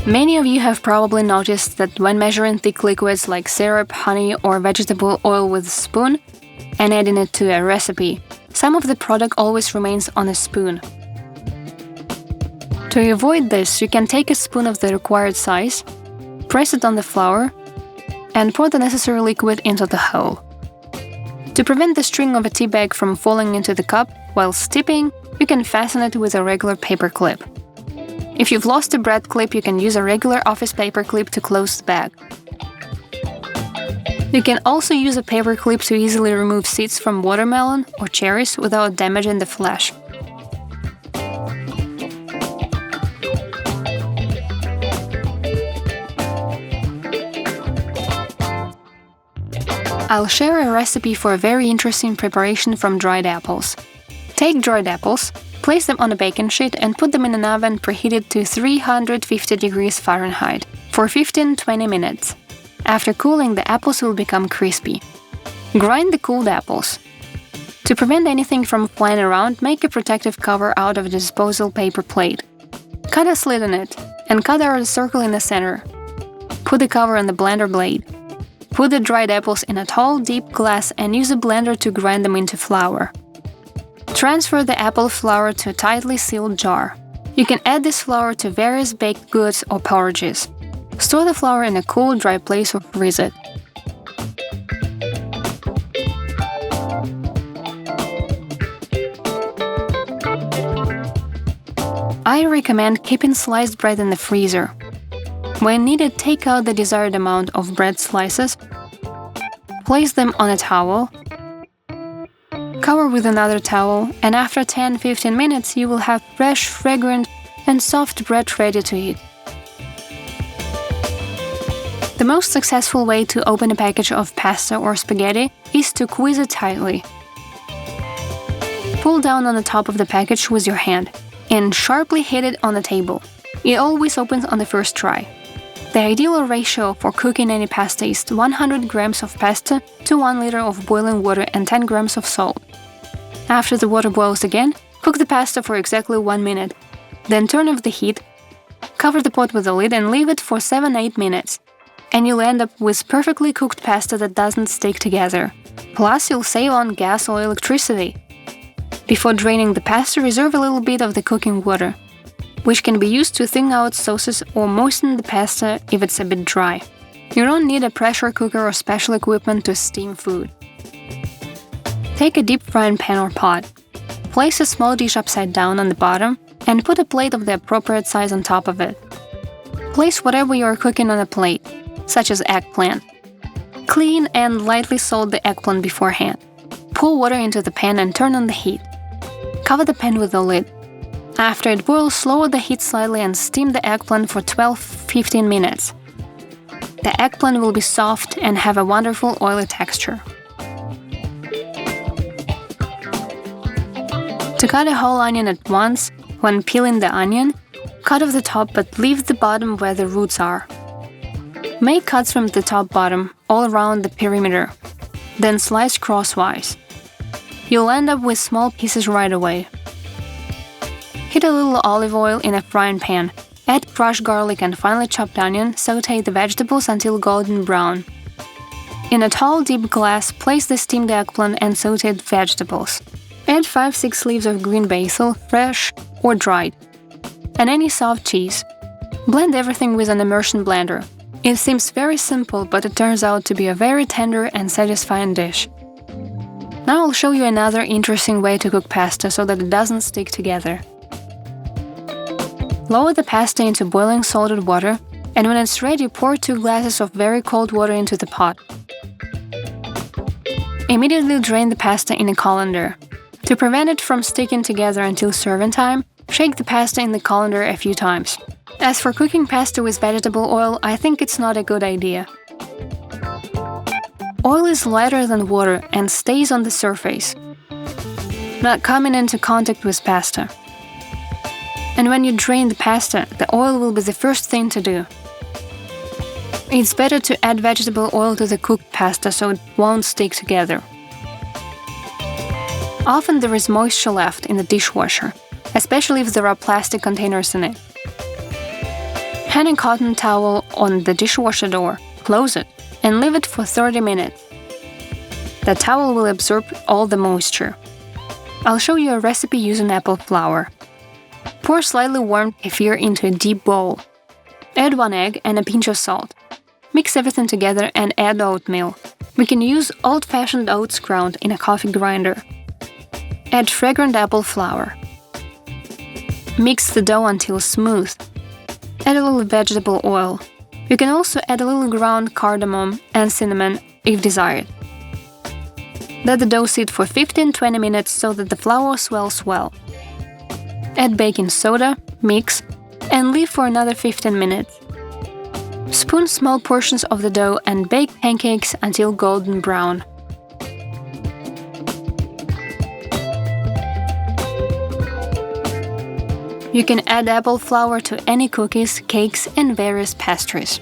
Many of you have probably noticed that when measuring thick liquids like syrup, honey, or vegetable oil with a spoon and adding it to a recipe, some of the product always remains on a spoon. To avoid this, you can take a spoon of the required size, press it on the flour, and pour the necessary liquid into the hole. To prevent the string of a tea bag from falling into the cup while steeping, you can fasten it with a regular paper clip. If you've lost a bread clip, you can use a regular office paper clip to close the bag. You can also use a paper clip to easily remove seeds from watermelon or cherries without damaging the flesh. I'll share a recipe for a very interesting preparation from dried apples. Take dried apples, place them on a baking sheet and put them in an oven preheated to 350 degrees Fahrenheit for 15-20 minutes. After cooling, the apples will become crispy. Grind the cooled apples. To prevent anything from flying around, make a protective cover out of a disposable paper plate. Cut a slit in it and cut out a circle in the center. Put the cover on the blender blade. Put the dried apples in a tall, deep glass and use a blender to grind them into flour. Transfer the apple flour to a tightly sealed jar. You can add this flour to various baked goods or porridges. Store the flour in a cool, dry place or freeze it. I recommend keeping sliced bread in the freezer. When needed, take out the desired amount of bread slices, place them on a towel, cover with another towel, and after 10-15 minutes you will have fresh, fragrant, and soft bread ready to eat. The most successful way to open a package of pasta or spaghetti is to squeeze it tightly. Pull down on the top of the package with your hand and sharply hit it on the table. It always opens on the first try. The ideal ratio for cooking any pasta is 100 grams of pasta to 1 liter of boiling water and 10 grams of salt. After the water boils again, cook the pasta for exactly 1 minute. Then turn off the heat, cover the pot with a lid and leave it for 7-8 minutes. And you'll end up with perfectly cooked pasta that doesn't stick together. Plus, you'll save on gas or electricity. Before draining the pasta, reserve a little bit of the cooking water, which can be used to thin out sauces or moisten the pasta if it's a bit dry. You don't need a pressure cooker or special equipment to steam food. Take a deep frying pan or pot. Place a small dish upside down on the bottom and put a plate of the appropriate size on top of it. Place whatever you are cooking on a plate, such as eggplant. Clean and lightly salt the eggplant beforehand. Pour water into the pan and turn on the heat. Cover the pan with a lid. After it boils, lower the heat slightly and steam the eggplant for 12-15 minutes. The eggplant will be soft and have a wonderful oily texture. To cut a whole onion at once, when peeling the onion, cut off the top but leave the bottom where the roots are. Make cuts from the top-bottom all around the perimeter, then slice crosswise. You'll end up with small pieces right away. Heat a little olive oil in a frying pan, add crushed garlic and finely chopped onion, sauté the vegetables until golden brown. In a tall, deep glass, place the steamed eggplant and sautéed vegetables. Add 5-6 leaves of green basil, fresh or dried, and any soft cheese. Blend everything with an immersion blender. It seems very simple, but it turns out to be a very tender and satisfying dish. Now I'll show you another interesting way to cook pasta so that it doesn't stick together. Lower the pasta into boiling salted water, and when it's ready, pour 2 glasses of very cold water into the pot. Immediately drain the pasta in a colander. To prevent it from sticking together until serving time, shake the pasta in the colander a few times. As for cooking pasta with vegetable oil, I think it's not a good idea. Oil is lighter than water and stays on the surface, not coming into contact with pasta. And when you drain the pasta, the oil will be the first thing to do. It's better to add vegetable oil to the cooked pasta so it won't stick together. Often there is moisture left in the dishwasher, especially if there are plastic containers in it. Hang a cotton towel on the dishwasher door, close it, and leave it for 30 minutes. The towel will absorb all the moisture. I'll show you a recipe using apple flour. Pour slightly warmed kefir into a deep bowl. Add 1 egg and a pinch of salt. Mix everything together and add oatmeal. We can use old-fashioned oats ground in a coffee grinder. Add fragrant apple flour. Mix the dough until smooth. Add a little vegetable oil. You can also add a little ground cardamom and cinnamon if desired. Let the dough sit for 15-20 minutes so that the flour swells well. Add baking soda, mix, and leave for another 15 minutes. Spoon small portions of the dough and bake pancakes until golden brown. You can add apple flour to any cookies, cakes, and various pastries.